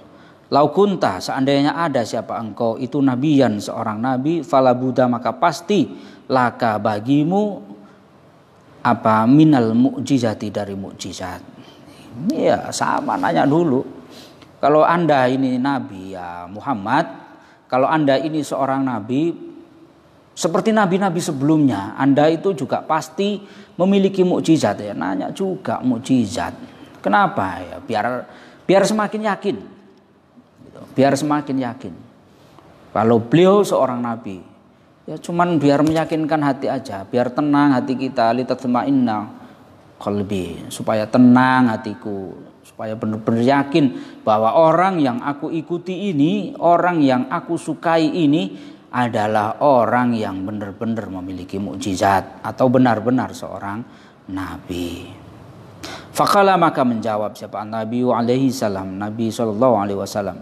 lau kunta, seandainya ada siapa engkau itu nabiyan, seorang nabi, falabuda, maka pasti laka bagimu apa minal mukjizati, dari mukjizat. Ya sama, nanya dulu, kalau anda ini nabi ya Muhammad, kalau anda ini seorang nabi seperti nabi-nabi sebelumnya, anda itu juga pasti memiliki mukjizat ya. Nanya juga mukjizat, kenapa ya? Biar semakin yakin, biar semakin yakin kalau beliau seorang nabi. Ya cuman biar meyakinkan hati aja, biar tenang hati kita, litatma'inna qalbi, supaya tenang hatiku, supaya benar-benar yakin bahwa orang yang aku ikuti ini, orang yang aku sukai ini adalah orang yang benar-benar memiliki mukjizat atau benar-benar seorang nabi. Faqala, maka menjawab siapa Nabi alaihi salam, Nabi sallallahu alaihi wasallam,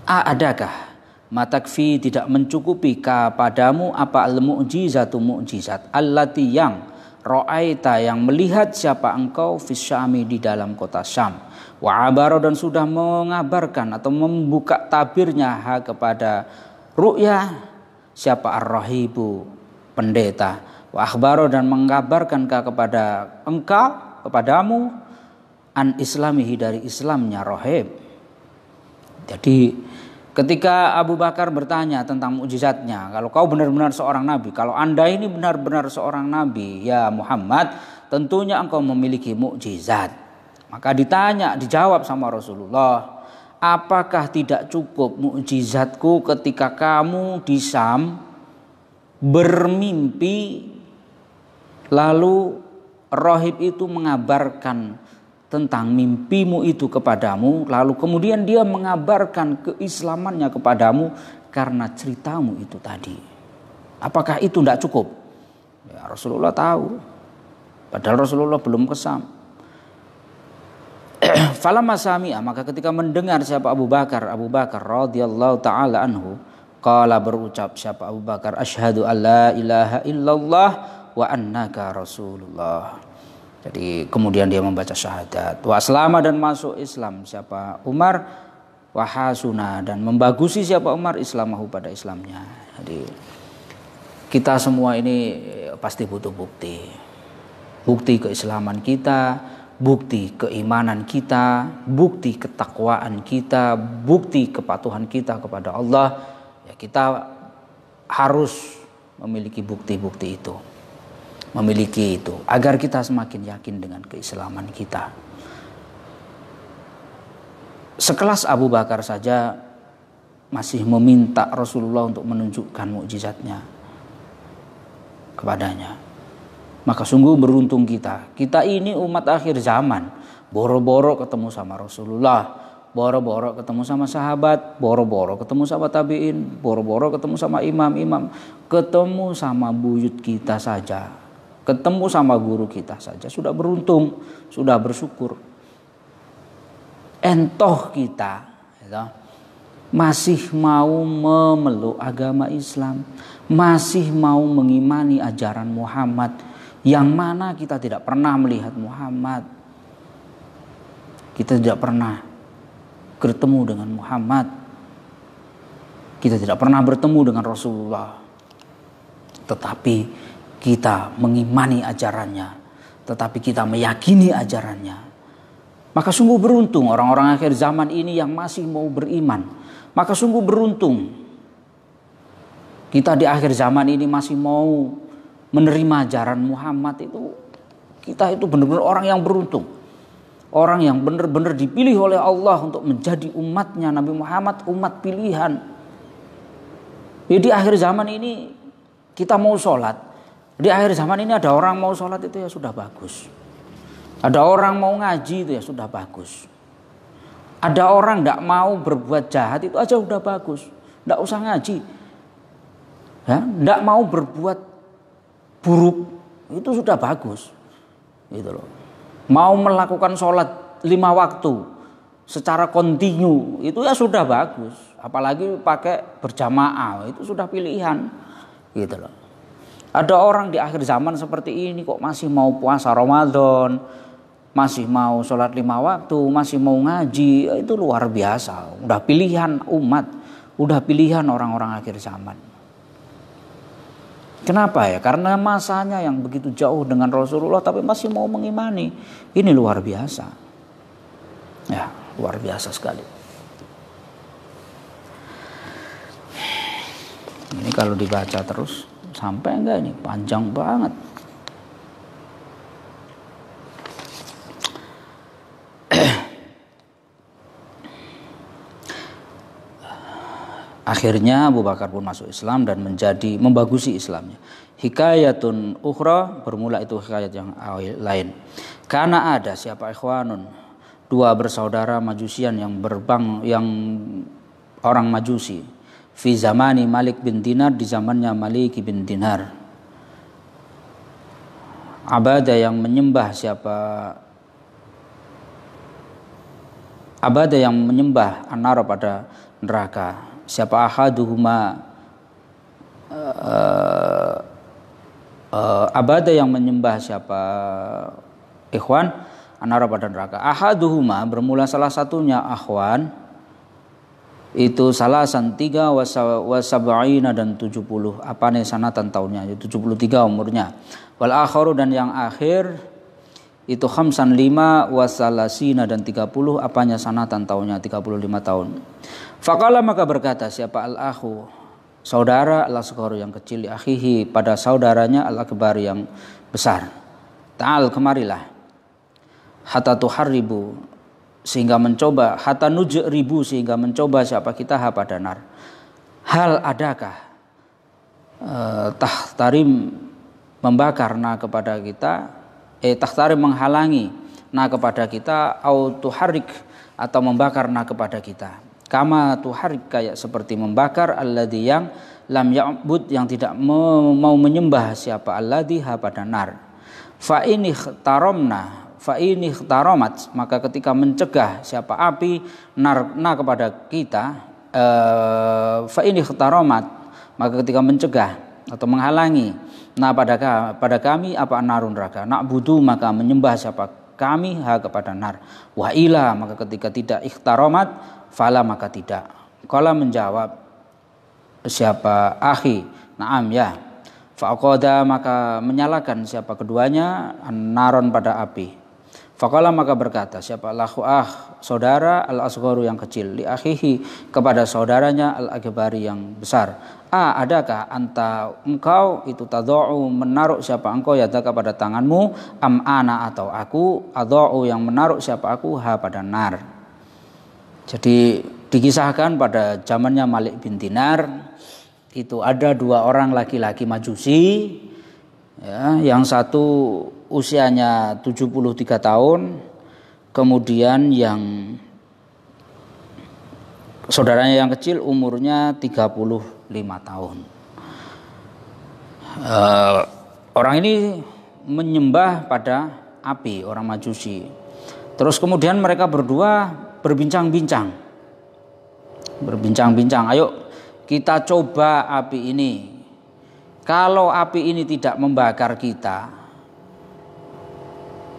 adakah matakfi, tidak mencukupi kepadamu apa al-mu'jizatu, mukjizat, allati yang ra'aita, yang melihat siapa engkau, fisyami, di dalam kota Syam, wa abaro, dan sudah mengabarkan atau membuka tabirnya kepada ru'ya siapa ar-rahibu, pendeta, wa akhbaro, dan mengabarkan kepada engkau, kepadamu, an islamihi, dari Islamnya rahib. Jadi ketika Abu Bakar bertanya tentang mukjizatnya, kalau kau benar-benar seorang nabi, kalau anda ini benar-benar seorang nabi ya Muhammad, tentunya engkau memiliki mukjizat. Maka dijawab sama Rasulullah, apakah tidak cukup mukjizatku ketika kamu di Syam bermimpi, lalu rahib itu mengabarkan tentang mimpimu itu kepadamu, lalu kemudian dia mengabarkan keislamannya kepadamu karena ceritamu itu tadi. Apakah itu tidak cukup? Ya, Rasulullah tahu, padahal Rasulullah belum ke Syam. Falamma sami'a, maka ketika mendengar siapa Abu Bakar radhiyallahu taala anhu, qala, berucap siapa Abu Bakar, asyhadu alla ilaha illallah wa annaka rasulullah. Jadi kemudian dia membaca syahadat, wa aslama, dan masuk Islam siapa Umar, wa hasuna, dan membagusi siapa Umar islamahu, pada Islamnya. Jadi kita semua ini pasti butuh bukti keislaman kita, bukti keimanan kita, bukti ketakwaan kita, bukti kepatuhan kita kepada Allah, ya kita harus memiliki bukti-bukti itu. Memiliki itu agar kita semakin yakin dengan keislaman kita. Sekelas Abu Bakar saja masih meminta Rasulullah untuk menunjukkan mukjizatnya kepadanya. Maka sungguh beruntung kita. Kita ini umat akhir zaman. Boro-boro ketemu sama Rasulullah, boro-boro ketemu sama sahabat, boro-boro ketemu sama tabi'in, boro-boro ketemu sama imam-imam, ketemu sama buyut kita saja, ketemu sama guru kita saja sudah beruntung, sudah bersyukur. Entoh kita masih mau memeluk agama Islam, masih mau mengimani ajaran Muhammad, yang mana kita tidak pernah melihat Muhammad, kita tidak pernah bertemu dengan Muhammad, kita tidak pernah bertemu dengan Rasulullah, tetapi kita mengimani ajarannya, tetapi kita meyakini ajarannya. Maka sungguh beruntung orang-orang akhir zaman ini yang masih mau beriman. Maka sungguh beruntung kita di akhir zaman ini masih mau menerima ajaran Muhammad itu. Kita itu benar-benar orang yang beruntung. Orang yang benar-benar dipilih oleh Allah untuk menjadi umatnya Nabi Muhammad, umat pilihan. Jadi di akhir zaman ini kita mau sholat. Di akhir zaman ini ada orang mau sholat itu ya sudah bagus. Ada orang mau ngaji itu ya sudah bagus. Ada orang tidak mau berbuat jahat itu aja udah bagus. Tidak usah ngaji. Ya, tidak mau berbuat buruk itu sudah bagus. Gitu loh. Mau melakukan sholat 5 waktu secara kontinu itu ya sudah bagus. Apalagi pakai berjamaah itu sudah pilihan. Gitu loh. Ada orang di akhir zaman seperti ini kok masih mau puasa Ramadan, masih mau sholat 5 waktu, masih mau ngaji, itu luar biasa. Udah pilihan umat, udah pilihan orang-orang akhir zaman. Kenapa ya? Karena masanya yang begitu jauh dengan Rasulullah tapi masih mau mengimani. Ini luar biasa. Ya, luar biasa sekali. Ini kalau dibaca terus sampai enggak ini? Panjang banget. Akhirnya Abu Bakar pun masuk Islam dan membagusi Islamnya. Hikayatun ukhra, bermula itu hikayat yang lain. Karena ada siapa ikhwanun, 2 bersaudara majusian yang orang majusi. Fi zamani Malik bin Dinar, di zamannya Malik bin Dinar. Abada yang menyembah an-nar pada neraka. Siapa ahaduhuma abada yang menyembah siapa ikhwan an-nar pada neraka. Ahaduhuma bermula salah satunya akhwan itu salasan 3 wasab'ina dan 70 apane sanatan tahunnya 73 umurnya. Wal akharu dan yang akhir itu khamsan 5 wasalasina dan 30 apanya sanatan tahunnya 35 tahun. Faqala maka berkata siapa al-akhu saudara al-asghar yang kecil li akhihi pada saudaranya al-akbar yang besar. Ta'al kemarilah hatta tuharribu sehingga mencoba hatta nujribu sehingga mencoba siapa kita pada nar. Hal adakah tahtarim membakar na kepada kita tahtarim menghalangi na kepada kita au tuharrik atau membakar na kepada kita. Kama tuharik kayak seperti membakar alladhi yang lam ya'bud yang tidak mau menyembah siapa alladhi pada nar. Fa ini ikhtaromat maka ketika mencegah siapa api nar kepada kita fa ini ikhtaromat maka ketika mencegah atau menghalangi pada kami apa narun neraka nak budu maka menyembah siapa kami kepada nar. Wa ila maka ketika tidak ikhtaromat fala maka tidak. Qala menjawab siapa akhi, na'am ya. Faqada maka menyalakan siapa keduanya naron pada api. Faqala maka berkata siapa lahu saudara al-asgharu yang kecil li akhihi kepada saudaranya al-akbari yang besar. Adakah engkau itu tadau menaruh siapa engkau yadaka pada tanganmu am ana atau aku adau yang menaruh siapa aku pada nar. Jadi dikisahkan pada zamannya Malik bin Dinar itu ada dua orang laki-laki Majusi, ya, yang satu usianya 73 tahun, kemudian yang saudaranya yang kecil umurnya 35 tahun. Orang ini menyembah pada api, orang Majusi. Terus kemudian mereka berdua berbincang-bincang, ayo kita coba api ini. Kalau api ini tidak membakar kita,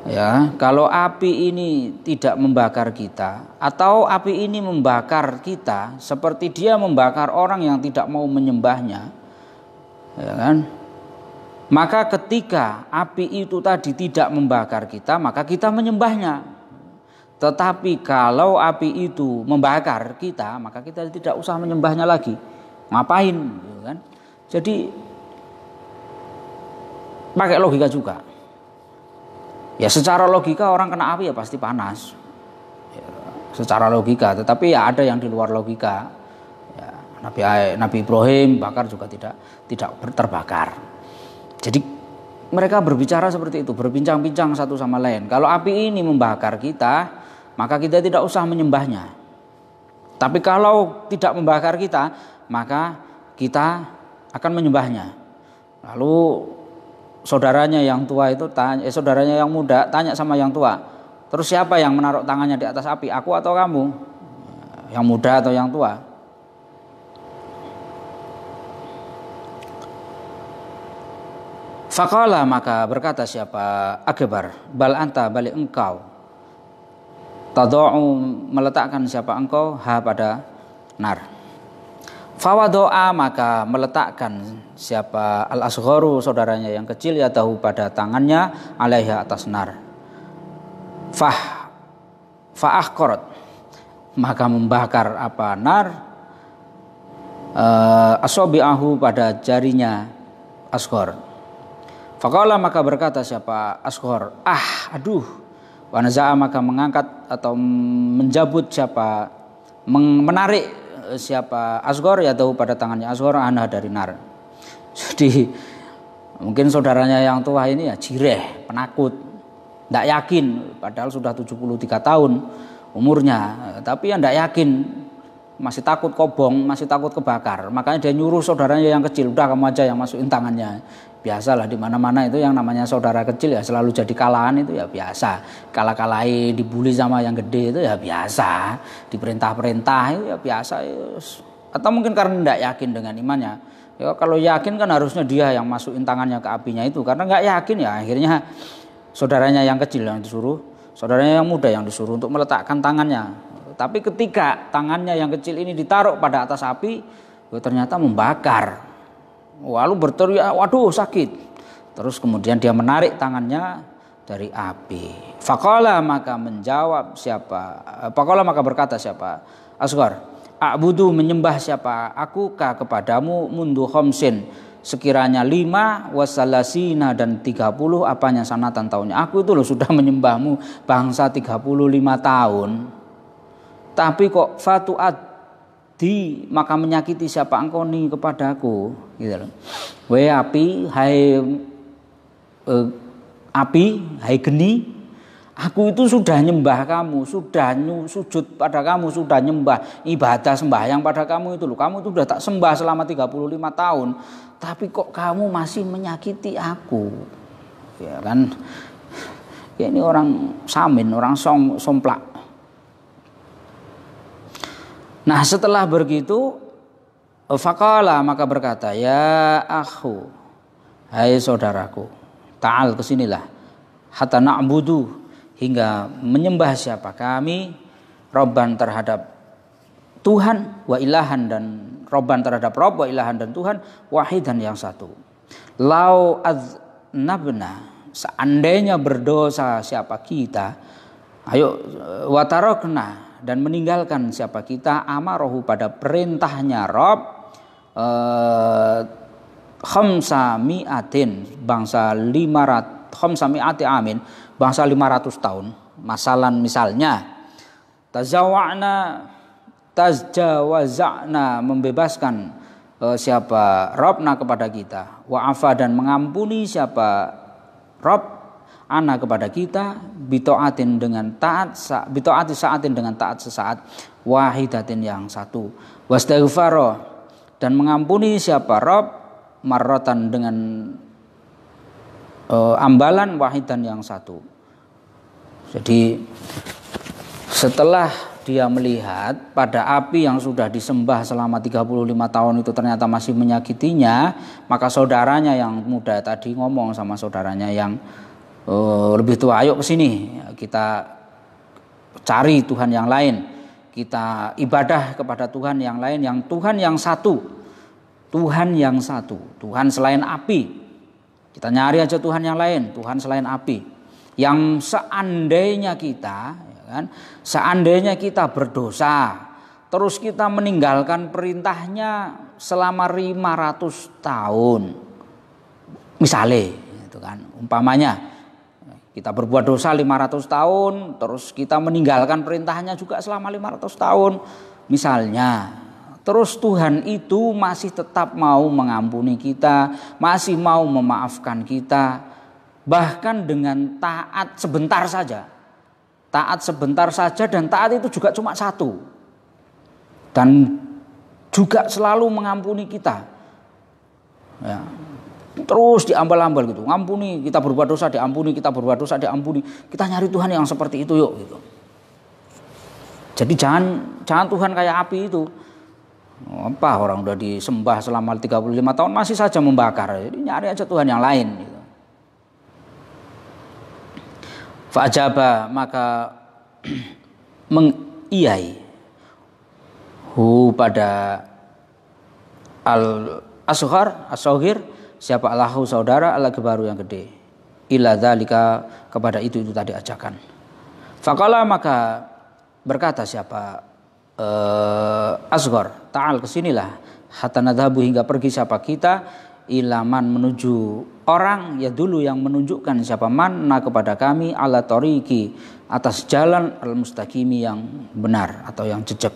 ya, kalau api ini tidak membakar kita atau api ini membakar kita seperti dia membakar orang yang tidak mau menyembahnya, ya kan? Maka ketika api itu tadi tidak membakar kita, maka kita menyembahnya. Tetapi kalau api itu membakar kita, maka kita tidak usah menyembahnya lagi. Ngapain, ya kan? Jadi pakai logika juga. Ya secara logika orang kena api ya pasti panas, ya, secara logika. Tetapi ya ada yang di luar logika. Ya, Nabi Ibrahim bakar juga tidak terbakar. Jadi mereka berbicara seperti itu, berbincang-bincang satu sama lain. Kalau api ini membakar kita, maka kita tidak usah menyembahnya. Tapi kalau tidak membakar kita, maka kita akan menyembahnya. Lalu saudaranya yang tua itu saudaranya yang muda tanya sama yang tua, terus siapa yang menaruh tangannya di atas api, aku atau kamu? Yang muda atau yang tua? Faqala maka berkata siapa akbar, bal anta balik engkau, tadau meletakkan siapa engkau pada nar. Fawadoa maka meletakkan siapa al-asgharu saudaranya yang kecil ya tahu pada tangannya alaiha atas nar. Fa'ahqarat maka membakar apa nar asabi'ahu pada jarinya asghar. Faqala maka berkata siapa asghar, aduh. Wa naza'a maka mengangkat atau menjabut siapa menarik siapa asghar ya tahu pada tangannya asghar anha dari nar. Jadi mungkin saudaranya yang tua ini ya jireh, penakut, tidak yakin, padahal sudah 73 tahun umurnya, tapi ya tidak yakin, masih takut kobong, masih takut kebakar. Makanya dia nyuruh saudaranya yang kecil, udah kamu aja yang masukin tangannya. Biasalah di mana-mana itu yang namanya saudara kecil ya selalu jadi kalahan, itu ya biasa. Kalah-kalahi, dibully sama yang gede itu ya biasa. Diperintah-perintah itu ya biasa. Atau mungkin karena tidak yakin dengan imannya. Ya kalau yakin kan harusnya dia yang masukin tangannya ke apinya itu. Karena nggak yakin ya akhirnya saudaranya yang kecil yang disuruh, saudaranya yang muda yang disuruh untuk meletakkan tangannya. Tapi ketika tangannya yang kecil ini ditaruh pada atas api, ternyata membakar. Lalu berteriak, waduh sakit. Terus kemudian dia menarik tangannya dari api. Faqala maka menjawab siapa? Faqala maka berkata siapa? Asghar, a'budu menyembah siapa? Aku kepadamu mundu khamsin sekiranya 5 wasalasina dan 30 apanya sanatan tahunnya. Aku itu loh sudah menyembahmu bangsa 35 tahun. Tapi kok fatuat maka menyakiti siapa engkau nih kepadaku, gitu loh. Wahai api, hai geni, aku itu sudah nyembah kamu, sudah sujud pada kamu, sudah nyembah, ibadah sembahyang pada kamu itu loh. Kamu itu sudah tak sembah selama 35 tahun, tapi kok kamu masih menyakiti aku, ya kan? Ya ini orang samin, orang somplak. Nah setelah begitu faqala maka berkata ya akhu, hai saudaraku, ta'al kesinilah, hatta na'budu hingga menyembah siapa kami, robban terhadap Tuhan, wa ilahan dan robban terhadap Rob, wa ilahan dan Tuhan, wahidan yang satu. Lau aznabna seandainya berdosa siapa kita, ayo watarokna, dan meninggalkan siapa kita amarohu pada perintahnya Rob, khamsa mi'atin, bangsa 500, khamsa mi'ati amin, bangsa 500 tahun. Masalan misalnya tajawaza'na, membebaskan siapa Robna kepada kita, wa'afa, dan mengampuni siapa Rob ana kepada kita, bitoatin dengan taat, bitoati saatin dengan taat sesaat, wahidatin yang satu, wastaghfaro, dan mengampuni siapa Rob marrotan dengan ambalan wahidan yang satu. Jadi setelah dia melihat pada api yang sudah disembah selama 35 tahun itu ternyata masih menyakitinya, maka saudaranya yang muda tadi ngomong sama saudaranya yang lebih tua, ayo kesini, kita cari Tuhan yang lain, kita ibadah kepada Tuhan yang lain, yang Tuhan yang satu, Tuhan yang satu, Tuhan selain api. Kita nyari aja Tuhan yang lain, Tuhan selain api, yang seandainya kita, kan, seandainya kita berdosa terus kita meninggalkan perintahnya selama 500 tahun misalnya, itu kan, umpamanya kita berbuat dosa 500 tahun terus kita meninggalkan perintahnya juga selama 500 tahun misalnya, terus Tuhan itu masih tetap mau mengampuni kita, masih mau memaafkan kita, bahkan dengan taat sebentar saja. Taat sebentar saja, dan taat itu juga cuma satu, dan juga selalu mengampuni kita, ya, terus diambal-ambal gitu, ngampuni, kita berbuat dosa diampuni, kita berbuat dosa diampuni, kita nyari Tuhan yang seperti itu yuk gitu. Jadi jangan Tuhan kayak api itu, apa orang udah disembah selama 35 tahun masih saja membakar, jadi nyari aja Tuhan yang lain gitu. Fa'ajaba, maka mengiyai hu pada al-asghir, siapa Allahu saudara al-akbaru yang gede, ila dzalika, kepada itu tadi ajakan. Faqala, maka berkata siapa asghar, ta'al, kesinilah, hatta nadhabu, hingga pergi siapa kita, ilaman, menuju orang, ya dulu yang menunjukkan siapa man, kepada kami, ala tariqi, atas jalan al-mustaqimi yang benar atau yang jejak,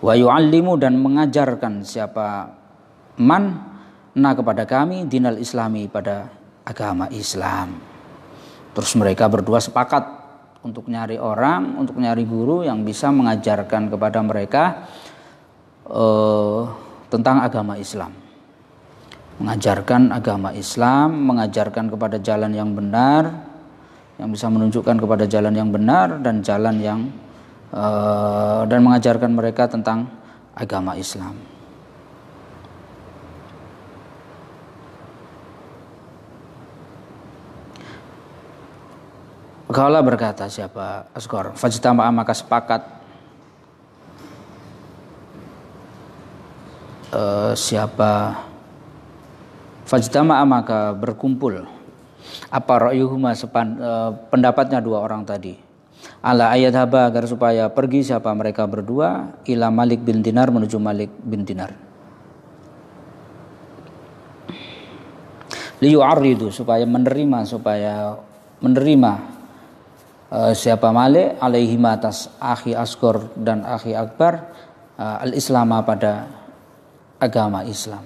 wa yu'allimu, dan mengajarkan siapa man kepada kami, dinal islami, pada agama Islam. Terus mereka berdua sepakat untuk nyari orang, untuk nyari guru yang bisa mengajarkan kepada mereka tentang agama Islam, mengajarkan agama Islam, mengajarkan kepada jalan yang benar, yang bisa menunjukkan kepada jalan yang benar dan jalan yang dan mengajarkan mereka tentang agama Islam. Qala, berkata siapa Asghar, fajtama'a, maka sepakat siapa fajtama'a, maka berkumpul apa ra'yuhuma, pendapatnya dua orang tadi, ala ayat haba, agar supaya pergi siapa mereka berdua, ila Malik bin Dinar, menuju Malik bin Dinar, liyu'arridu, supaya menerima siapa Malik alaihima, atas akhi Asghar dan akhi Akbar, al-Islam, pada agama Islam.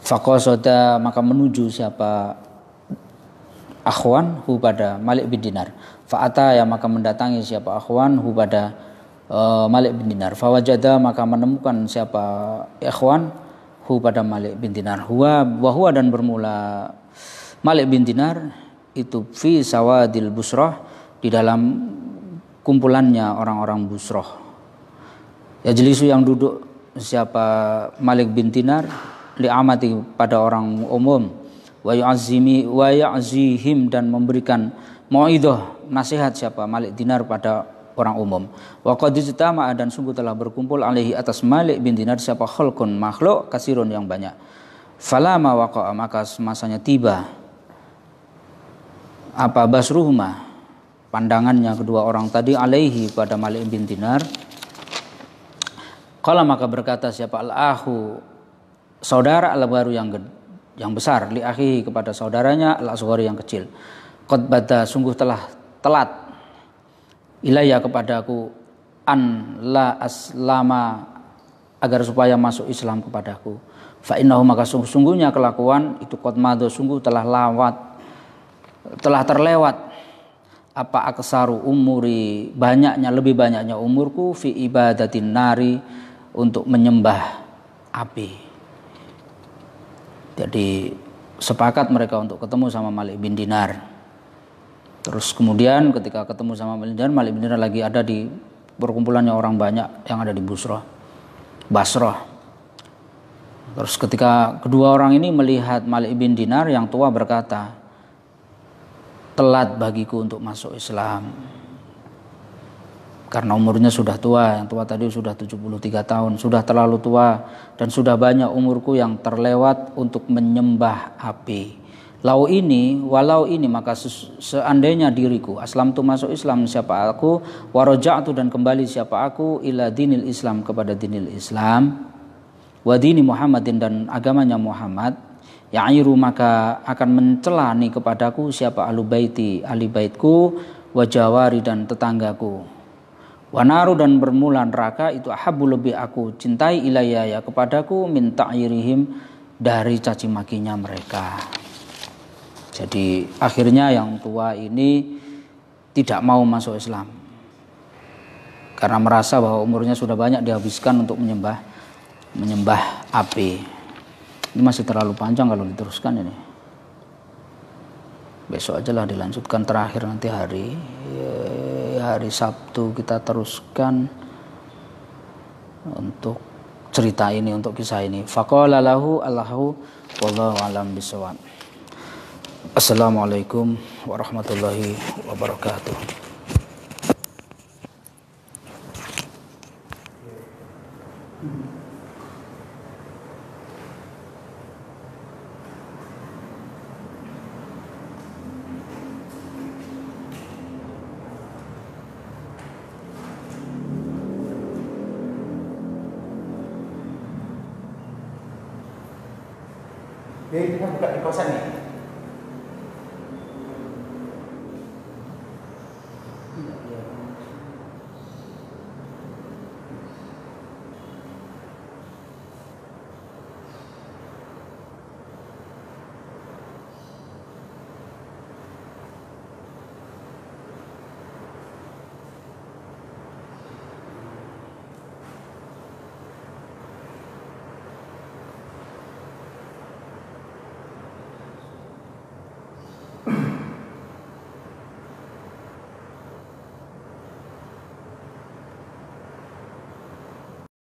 Faqasada, maka menuju siapa akhwan hu pada Malik bin Dinar, fa'ata, ya maka mendatangi siapa akhwan hu pada Malik bin Dinar, fawajada, maka menemukan siapa akhwan hu pada Malik bin Dinar, huwa, dan bermula Malik bin Dinar itu fi sawadil Busrah, di dalam kumpulannya orang-orang Busrah, ya jelisu, yang duduk siapa Malik bin Dinar, li'amati, pada orang umum, wa ya'zihim, dan memberikan mau'idhah, nasihat siapa Malik Dinar pada orang umum. Wa qad ijtama'a, dan sungguh telah berkumpul alaihi, atas Malik bin Dinar, siapa khalqun, makhluk, kasirun, yang banyak. Falama waqa'a, maka semasanya tiba apa basruhuma, pandangannya kedua orang tadi, alaihi pada Malik bin Dinar. Qala maka berkata siapa al-akhu, saudara al-baru yang besar, li akhihi kepada saudaranya al-asghari yang kecil. Qad bada sungguh telah telat ilayya kepadaku an la aslama agar supaya masuk Islam kepadaku. Fa innahu maka sungguhnya kelakuan itu qad mado sungguh telah terlewat apa aksaru umuri lebih banyaknya umurku fi ibadatin nari untuk menyembah api. Jadi sepakat mereka untuk ketemu sama Malik bin Dinar. Terus kemudian ketika ketemu sama Malik bin Dinar lagi ada di perkumpulannya orang banyak yang ada di Basrah. Terus ketika kedua orang ini melihat Malik bin Dinar, yang tua berkata, telat bagiku untuk masuk Islam. Karena umurnya sudah tua, yang tua tadi sudah 73 tahun, sudah terlalu tua dan sudah banyak umurku yang terlewat untuk menyembah api. Walau ini maka seandainya diriku aslam tu masuk Islam siapa aku, waroja'tu dan kembali siapa aku ila dinil Islam kepada dinil Islam, wa dini Muhammadin dan agamanya Muhammad, ya'iru maka akan mencela nih kepadaku siapa ahli baitku, wa jawari dan tetanggaku, wa naru dan bermula neraka itu ahabbu lebih aku cintai ilayya ya kepadaku min ta'yirihim dari caci makinya mereka. Jadi akhirnya yang tua ini tidak mau masuk Islam karena merasa bahwa umurnya sudah banyak dihabiskan untuk menyembah api. Ini masih terlalu panjang kalau diteruskan ini. Besok aja lah dilanjutkan, terakhir nanti hari Sabtu kita teruskan untuk cerita ini, untuk kisah ini. Faqala lahu Allahu wallahu alam bisawab. Assalamualaikum warahmatullahi wabarakatuh. Jadi kita buka di kosan nih.